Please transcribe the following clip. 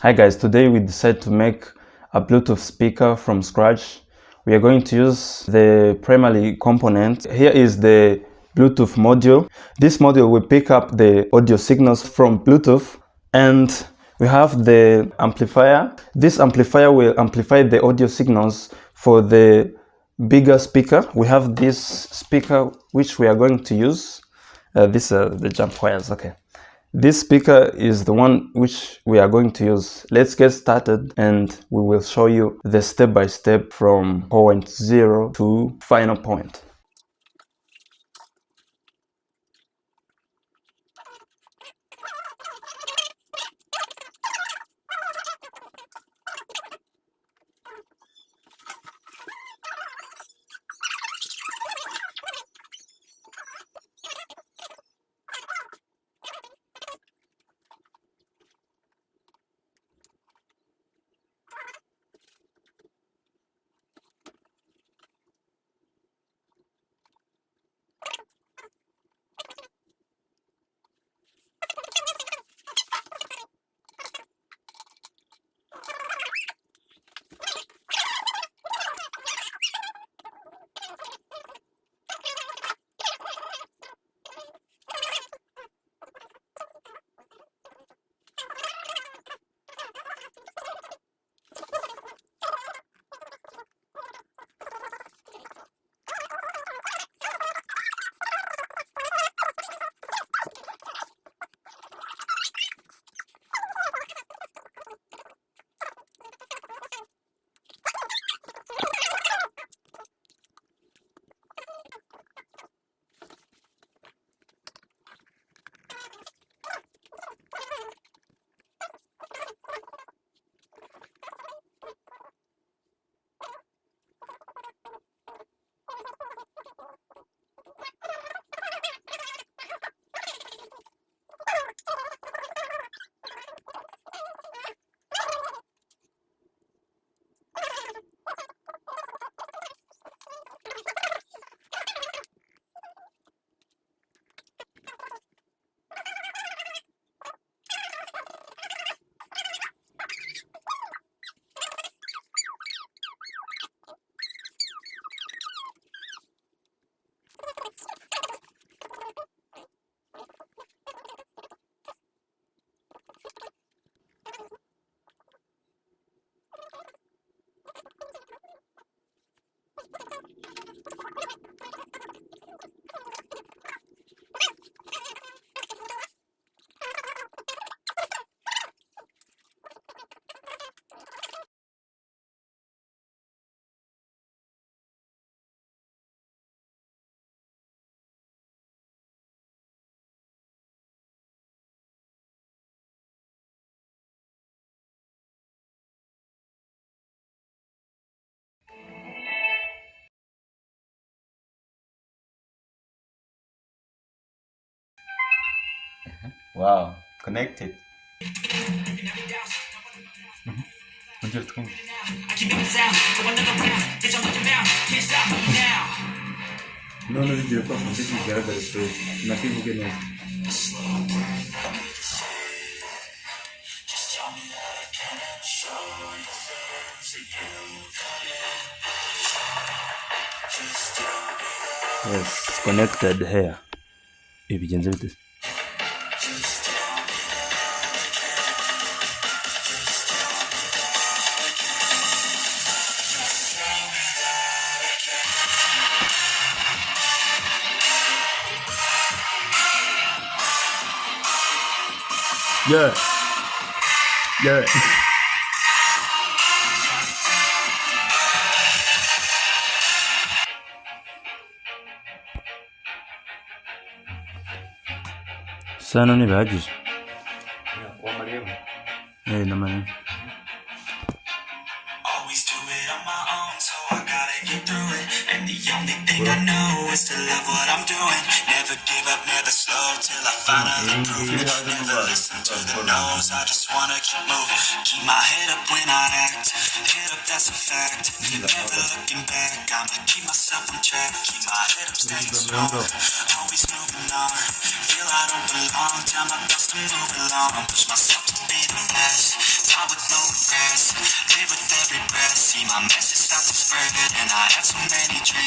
Hi guys, today we decided to make a Bluetooth speaker from scratch. We are going to use the primary component. Here is the Bluetooth module. This module will pick up the audio signals from Bluetooth, and we have the amplifier. This amplifier will amplify the audio signals for the bigger speaker. We have this speaker which we are going to use. These are the jump wires, okay. This speaker is the one which we are going to use. Let's get started and we will show you the step-by-step from point 0 to final point. Wow, connected. noneho igiye kwaka ndetse bigaragara kure nakivuge neza. Yes, connected here. Bigenze bite? Yeah. Yeah. Sana ntibihagije. N'amarembo. Always do it on my own, so I gotta get through it. And the only thing I know is to love what I'm doing. Never give up, never slow till I finally prove it. Never listen to the no's, I just wanna keep moving. Keep my head up when I act. Head up, that's a fact. Never looking back, I'ma keep myself on track. Keep my head up, staying strong. Always moving on. Feel I don't belong, tell my best to move along. Push myself to be the best. die with no regrets. Live with every breath, see my message start to spread, and I have so many dreams.